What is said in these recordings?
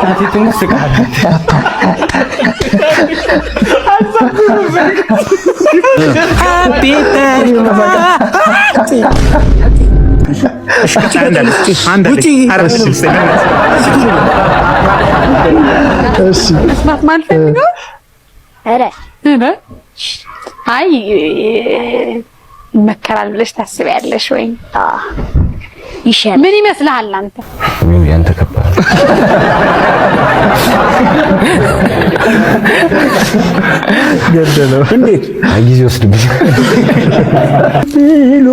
አቲቱን ስቃት አይ መከራል ብለሽ ታስቢያለሽ ወይ? ይሻል ምን ይመስልሃል አንተ? ምን ያንተ ከባድ ገደለው እንዴት ጊዜ ወስድብኝ ብሎ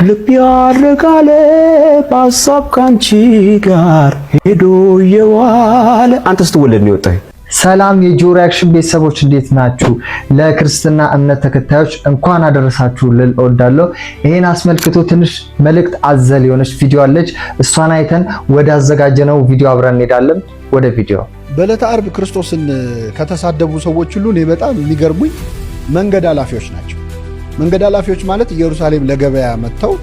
ልብ ያረጋለ በሀሳብ ካንቺ ጋር ሄዶ የዋለ አንተ ስትወለድ ነው የወጣኸው። ሰላም የጆ ሪአክሽን ቤተሰቦች እንዴት ናችሁ? ለክርስትና እምነት ተከታዮች እንኳን አደረሳችሁ ልል እወዳለሁ። ይሄን አስመልክቶ ትንሽ መልእክት አዘል የሆነች ቪዲዮ አለች። እሷን አይተን ወደ አዘጋጀነው ቪዲዮ አብረን እንሄዳለን። ወደ ቪዲዮ። በዕለተ ዓርብ ክርስቶስን ከተሳደቡ ሰዎች ሁሉ እኔ በጣም የሚገርሙኝ መንገድ ኃላፊዎች ናቸው። መንገድ ኃላፊዎች ማለት ኢየሩሳሌም ለገበያ መጥተው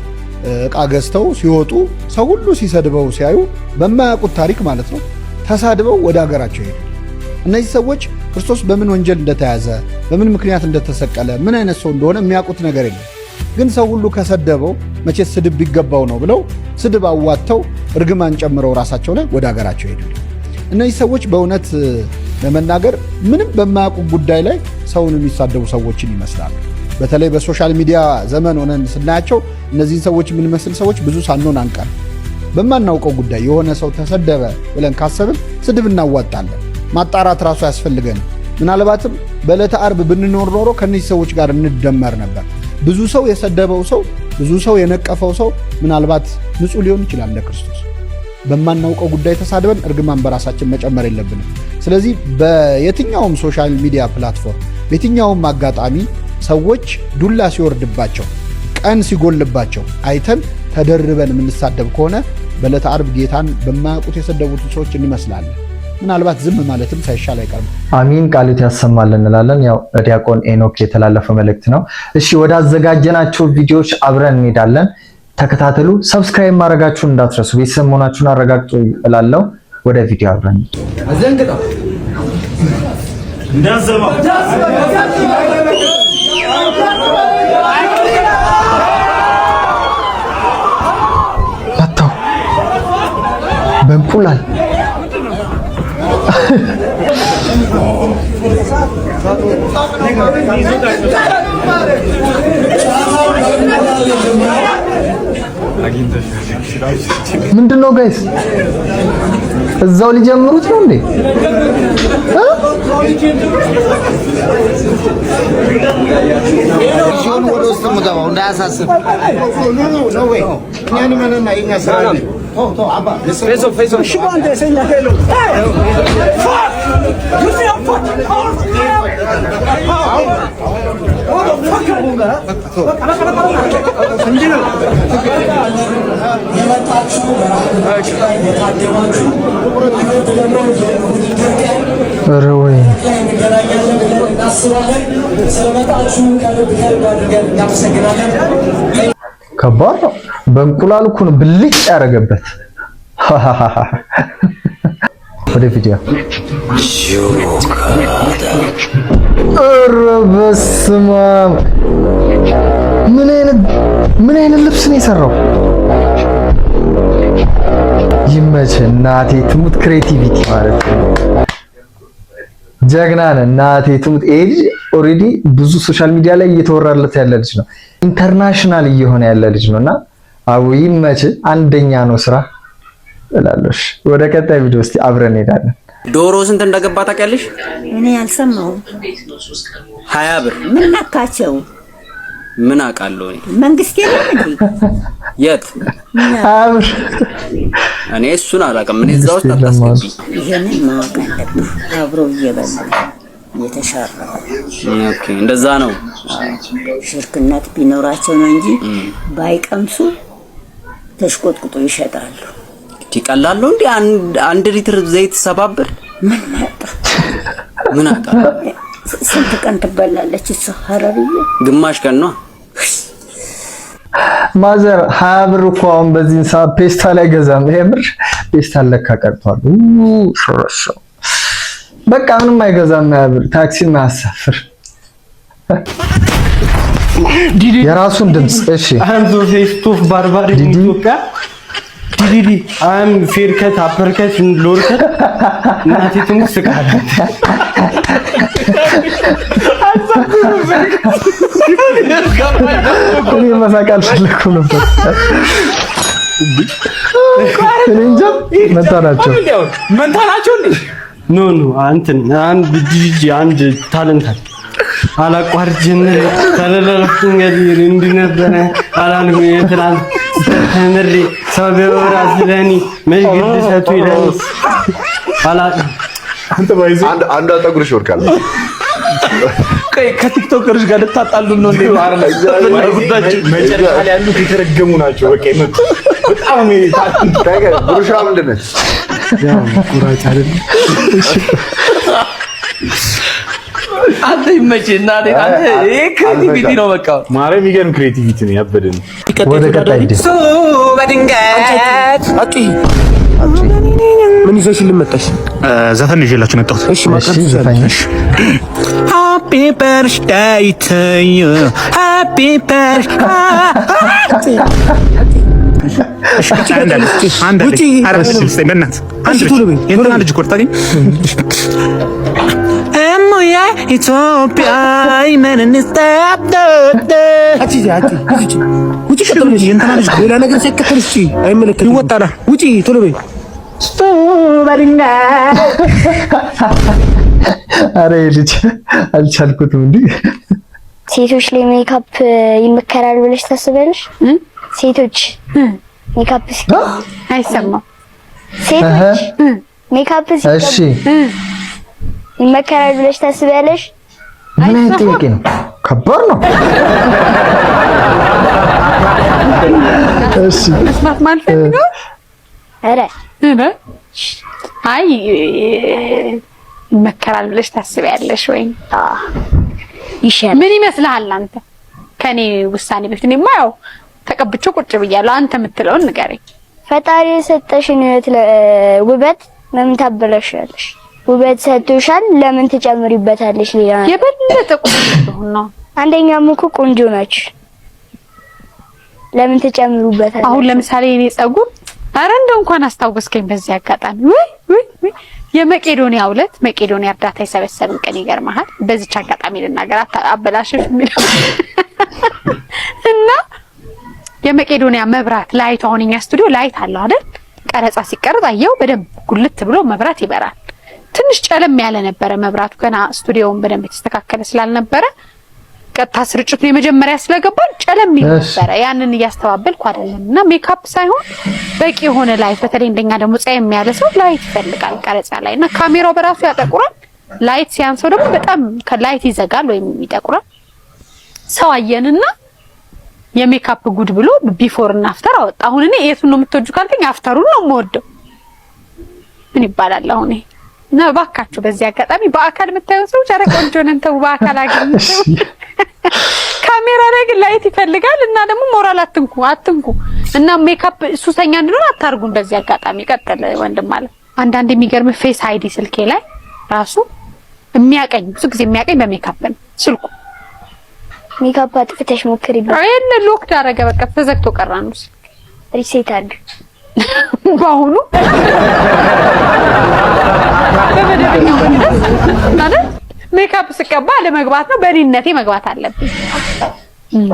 ዕቃ ገዝተው ሲወጡ ሰው ሁሉ ሲሰድበው ሲያዩ በማያውቁት ታሪክ ማለት ነው ተሳድበው ወደ ሀገራቸው ሄዱ። እነዚህ ሰዎች ክርስቶስ በምን ወንጀል እንደተያዘ በምን ምክንያት እንደተሰቀለ ምን አይነት ሰው እንደሆነ የሚያውቁት ነገር የለም። ግን ሰው ሁሉ ከሰደበው መቼስ ስድብ ቢገባው ነው ብለው ስድብ አዋጥተው እርግማን ጨምረው ራሳቸው ላይ ወደ ሀገራቸው ሄዱ። እነዚህ ሰዎች በእውነት ለመናገር ምንም በማያውቁ ጉዳይ ላይ ሰውን የሚሳደቡ ሰዎችን ይመስላሉ። በተለይ በሶሻል ሚዲያ ዘመን ሆነን ስናያቸው እነዚህን ሰዎች የምንመስል ሰዎች ብዙ ሳንሆን አንቀር። በማናውቀው ጉዳይ የሆነ ሰው ተሰደበ ብለን ካሰብን ስድብ እናዋጣለን። ማጣራት ራሱ ያስፈልገን። ምናልባትም በዕለተ ዓርብ ብንኖር ኖሮ ከነዚህ ሰዎች ጋር እንደመር ነበር። ብዙ ሰው የሰደበው ሰው ብዙ ሰው የነቀፈው ሰው ምናልባት ንጹህ ሊሆን ይችላል ለክርስቶስ። በማናውቀው ጉዳይ ተሳድበን እርግማን በራሳችን መጨመር የለብንም። ስለዚህ በየትኛውም ሶሻል ሚዲያ ፕላትፎርም በየትኛውም አጋጣሚ ሰዎች ዱላ ሲወርድባቸው ቀን ሲጎልባቸው አይተን ተደርበን የምንሳደብ ከሆነ በዕለተ ዓርብ ጌታን በማያውቁት የሰደቡት ሰዎች እንመስላለን። ምናልባት ዝም ማለትም ሳይሻል አይቀርም። አሚን ቃሉት ያሰማልን እንላለን። ያው ዲያቆን ኤኖክ የተላለፈ መልእክት ነው። እሺ ወደ አዘጋጀናቸው ቪዲዮዎች አብረን እንሄዳለን። ተከታተሉ። ሰብስክራይብ ማድረጋችሁን እንዳትረሱ። ቤተሰብ መሆናችሁን አረጋግጡ እላለሁ። ወደ ቪዲዮ አብረን አዘንግጣው እንዳዘባ አታው በእንቁላል ምንድነው ጋይስ? እዛው ሊጀምሩት ነው እንዴ? ሲሆን ወደ ውስጥ ምገባው እንዳያሳስብ ነው ወይ እኛን ማንና የኛ ስራ ነው። ፌሶ ሽባንደ ሰኛ ሄሎ ከባድ ነው። በእንቁላል እኮ ነው ብልጭ ያደረገበት። ወደ ቪዲዮ ኧረ በስመ አብ! ምን አይነት ልብስ ነው የሰራው? ይመች እናቴ ትሙት። ክሬቲቪቲ ማለት ነው። ጀግና ነህ እናቴ ትሙት። ይሄ ልጅ ኦሬዲ ብዙ ሶሻል ሚዲያ ላይ እየተወራለት ያለ ልጅ ነው። ኢንተርናሽናል እየሆነ ያለ ልጅ ነውና አው ይመች። አንደኛ ነው ስራ እላለሽ። ወደ ቀጣይ ቪዲዮ እስቲ አብረን እንሄዳለን። ዶሮ ስንት እንደገባ ታውቂያለሽ? እኔ አልሰማሁም። 20 ብር። ምን ነካቸው? ምን አውቃለሁ እኔ። መንግስት የለም እንዴ? የት? 20 ብር። እኔ እሱን አላውቅም። እኔ እዛው ውስጥ አታስገቢ። ይሄንን ማወቅ አለብህ። አብሮ እየበሉ እየተሻራ። ኦኬ እንደዛ ነው። ሽርክነት ቢኖራቸው ነው እንጂ ባይቀምሱ ተሽቆጥቁጦ ይሸጣሉ። ይቀላሉ እንዴ? አንድ ሊትር ዘይት 7 ብር። ምን መጣ? ምን አቃ? ስንት ቀን ትበላለች እሷ? ሐረርዬ ግማሽ ቀን ነው። ማዘር 20 ብር እኮ አሁን በዚህ ሰዓት ፔስታ ላይ ገዛም። ይሄ ብር ፌስታል ለካ ቀርቷል። ሽረሽ በቃ ምንም አይገዛም። ታክሲ ማያሳፍር የራሱን ድምጽ እሺ አንዱ ፌስቶፍ ባርባሪ ኢትዮጵያ ዲዲ አም ፌርከት አፐርከት ሎርከት እናቴ ትሙት ስቃለ እኔ መሳቅ አልፈለኩም ነበር። እንጃ መንታናቸው ኖ አንድ ዲጂ አንድ ታለንት አላቋርጅን ተለለፍኩኝ እንግዲህ እንድነበረ አላልኩ የትናንት ተምሬ ሰው ቢወራስ ለኔ መስጊድ ሰቱ ይለኝ አንተ ባይዚ አንድ አጠጉርሽ ወርቃል ከቲክቶከሮች ጋር ልታጣሉ ነው እንዴ? ጉዳያችን መጨረሻ ላይ ያሉት የተረገሙ ናቸው። በቃ ይመጡ በጣም ታገ ብሩሻ ምንድነው? ያው ኩራጭ አይደል? አንተ ይመችና አንተ ክሬቲቪቲ ነው በቃ ማርያም ይገርም ክሬቲቪቲ ነው ያበደን። ወደ ቀጣይ ሱ በድንገት አጪ ምን ይዘሽልን መጣሽ? ዘፈን ይዤላችሁ መጣሁት። እሺ ማቀርብሽ ሃፒ በርዝዴይ ቱ ዩ ሃፒ በርዝዴይ ኢትዮጵያ ሌላ ነገር ሲከተልሽ አይመለከትም። ይወጣላ ውጪ ቶሎ በይ። አረ ልጅ አልቻልኩትም እንዴ። ሴቶች ላይ ሜካፕ ይመከራል ብለሽ ታስበልሽ? ሴቶች ሜካፕ አይሰማም። ሴቶች ሜካፕ እሺ ይመከራል ብለሽ ታስበልሽ? ምን ጥያቄ ነው? ከባድ ነው። እሺ መስማት ማልፈልገው አረ አይ ይመከራል ብለሽ ታስቢያለሽ ወይ? ይሻል ምን ይመስልሃል አንተ? ከኔ ውሳኔ በፊት እኔማ ያው ተቀብቼው ቁጭ ብያለሁ። አንተ የምትለውን ንገረኝ። ፈጣሪ የሰጠሽን ውበት ለምን ታበላሻለሽ? ውበት ሰጥቶሻል፣ ለምን ትጨምሪበታለሽ? ሌላ የበለጠ ቆንጆ ነው። አንደኛም እኮ ቆንጆ ናችሁ፣ ለምን ትጨምሩበታለሽ? አሁን ለምሳሌ እኔ ጸጉር አረ እንደው እንኳን አስታወስከኝ በዚህ አጋጣሚ ወይ የመቄዶንያ ዕለት መቄዶንያ እርዳታ የሰበሰብን ቀን ይገርምሃል። በዚች አጋጣሚ ልናገር አበላሽሽ የሚለው እና የመቄዶንያ መብራት ላይት አሁን እኛ ስቱዲዮ ላይት አለው አይደል? ቀረጻ ሲቀርጽ አየው በደንብ ጉልት ብሎ መብራት ይበራል። ትንሽ ጨለም ያለ ነበረ መብራቱ ገና ስቱዲዮውን በደንብ የተስተካከለ ስላልነበረ ቀጥታ ስርጭቱ የመጀመሪያ ስለገባን ጨለም ነበረ። ያንን እያስተባበልኩ አይደለም እና ሜካፕ ሳይሆን በቂ የሆነ ላይት፣ በተለይ እንደኛ ደግሞ ጻየም ያለ ሰው ላይት ይፈልጋል ቀረጻ ላይ እና ካሜራው በራሱ ያጠቁራል። ላይት ሲያንሰው ደግሞ በጣም ከላይት ይዘጋል ወይም ይጠቁራል። ሰው አየንና የሜካፕ ጉድ ብሎ ቢፎር እና አፍተር አወጣ። አሁን እኔ የቱን ነው የምትወጁ ካልከኝ አፍተሩን ነው የምወደው። ምን ይባላል አሁን ይሄ እና ባካችሁ በዚህ አጋጣሚ በአካል የምታዩ ሰዎች ኧረ ቆንጆ ነን ተው በአካል አግኝተው። ካሜራ ላይ ግን ላይት ይፈልጋል እና ደግሞ ሞራል አትንኩ እና ሜካፕ ሱሰኛ እንድንሆን አታርጉን። በዚህ አጋጣሚ ቀጥል ወንድም አለ። አንዳንድ የሚገርም ፌስ አይዲ ስልኬ ላይ ራሱ የሚያቀኝ ብዙ ጊዜ የሚያቀኝ በሜካፕ ነው ስልኩ። ሜካፕ አጥፍተሽ ሞክሪበት። አይነ ሎክ ዳረገ በቃ ተዘግቶ ቀራኑ ሪሴት አድርግ ባሁኑ በመደበኛው ማለት ሜካፕ ስቀባ ለመግባት ነው። በእኔነቴ መግባት አለብኝ።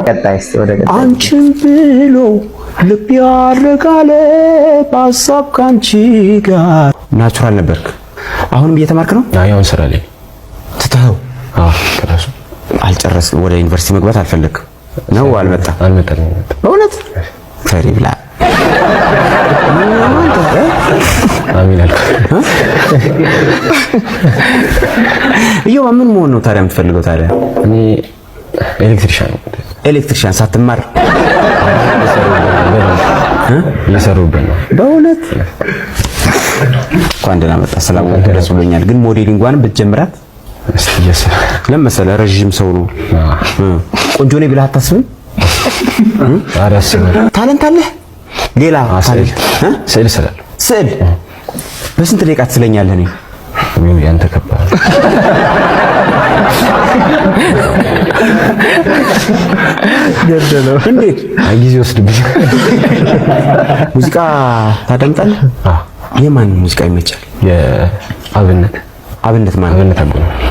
ቀጣይስ ወደ ቀጣይ አንቺን ብሎ ልብ ያረጋለ በሀሳብ ካንቺ ጋር ናቹራል ነበርክ። አሁንም እየተማርክ ነው? ያው ስራ ላይ ትተኸው? ከራሱ አልጨረስም። ወደ ዩኒቨርሲቲ መግባት አልፈለግም ነው? አልመጣም። በእውነት ፈሪ ብላ አሚን አልኩ። ይኸው ምን መሆን ነው ታዲያ የምትፈልገው? ታዲያ እኔ ኤሌክትሪሻን ሳትማር እየሰሩበት ነው። በእውነት እንኳን ደህና መጣ። ሰላም ደረስ ብሎኛል። ግን ሞዴሊንጓን ብትጀምራት ለምሳሌ ረጅም ሰው ነው ቆንጆ ነው ብለህ አታስብም? ታለንት አለህ? ሌላ ስዕል ስላል ስዕል በስንት ደቂቃ ትስለኛለህ? እኔ ያንተ ከባድ ገደለው። እንዴት ጊዜ ወስድብኝ። ሙዚቃ ታዳምጣለህ? የማን ሙዚቃ ይመቻል? የአብነት ማለት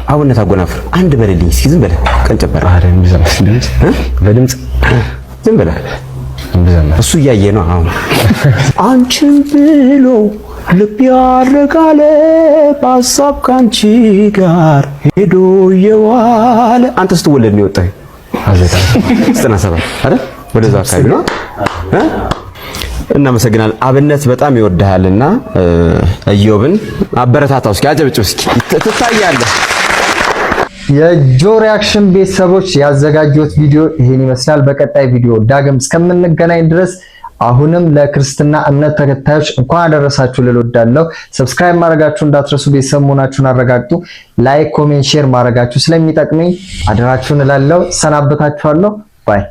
አብነት አጎናፍር አንድ በልልኝ እስኪ ዝም ብለህ ቀንጨበረ። አረ በድምጽ ዝም ብለህ እሱ እያየ ነው አሁን። አንቺን ብሎ ልብ ያረጋለ በሀሳብ ካንቺ ጋር ሄዶ የዋለ። አንተ ስትወለድ ነው የወጣህ? 97 አይደል? ወደዛ አካባቢ ነው። እናመሰግናለን። አብነት በጣም ይወድሃልና እዮብን አበረታታው እስኪ፣ አጨብጭብ እስኪ፣ ትታያለህ። የጆ ሪአክሽን ቤተሰቦች ያዘጋጁት ቪዲዮ ይሄን ይመስላል። በቀጣይ ቪዲዮ ዳግም እስከምንገናኝ ድረስ አሁንም ለክርስትና እምነት ተከታዮች እንኳን አደረሳችሁ ልል እወዳለሁ። ሰብስክራይብ ማድረጋችሁ እንዳትረሱ፣ ቤተሰብ መሆናችሁን አረጋግጡ። ላይክ፣ ኮሜንት፣ ሼር ማድረጋችሁ ስለሚጠቅመኝ አደራችሁን እላለሁ። ሰናበታችኋለሁ። ባይ